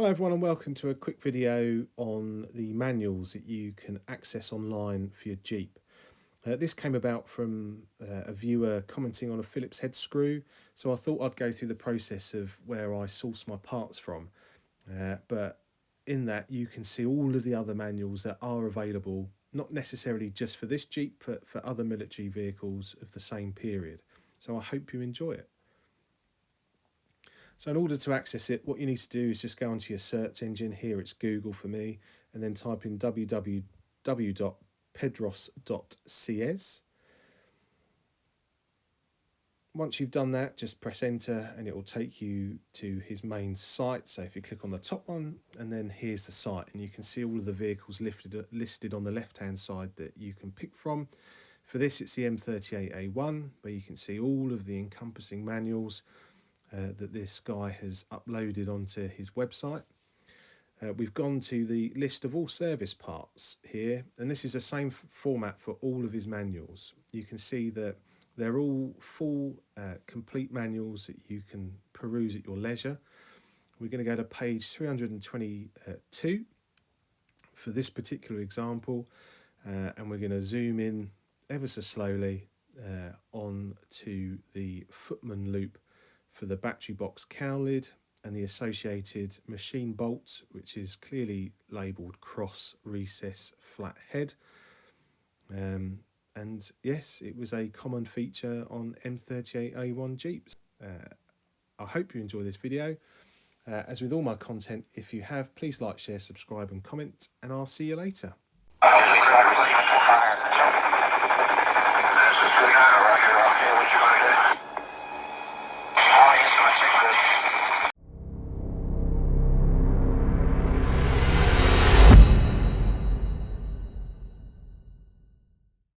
Hello everyone and welcome to a quick video on the manuals that you can access online for your Jeep. This came about from a viewer commenting on a Phillips head screw, so I thought I'd go through the process of where I source my parts from. But in that you can see all of the other manuals that are available, not necessarily just for this Jeep, but for other military vehicles of the same period. So I hope you enjoy it. So in order to access it, what you need to do is just go onto your search engine. Here it's Google for me, and then type in www.pedros.cs. Once you've done that, just press enter and it will take you to his main site. So if you click on the top one, and then here's the site, and you can see all of the vehicles listed on the left hand side that you can pick from. For this, it's the M38A1, where you can see all of the encompassing manuals that this guy has uploaded onto his website. We've gone to the list of all service parts here, and this is the same format for all of his manuals. You can see that they're all full, complete manuals that you can peruse at your leisure. We're going to go to page 322 for this particular example, and we're going to zoom in ever so slowly on to the footman loop for the battery box cowl lid and the associated machine bolt, which is clearly labelled cross recess flat head. And yes, it was a common feature on M38A1 Jeeps. I hope you enjoy this video. As with all my content, if you have, please like, share, subscribe and comment, and I'll see you later. What you gonna do?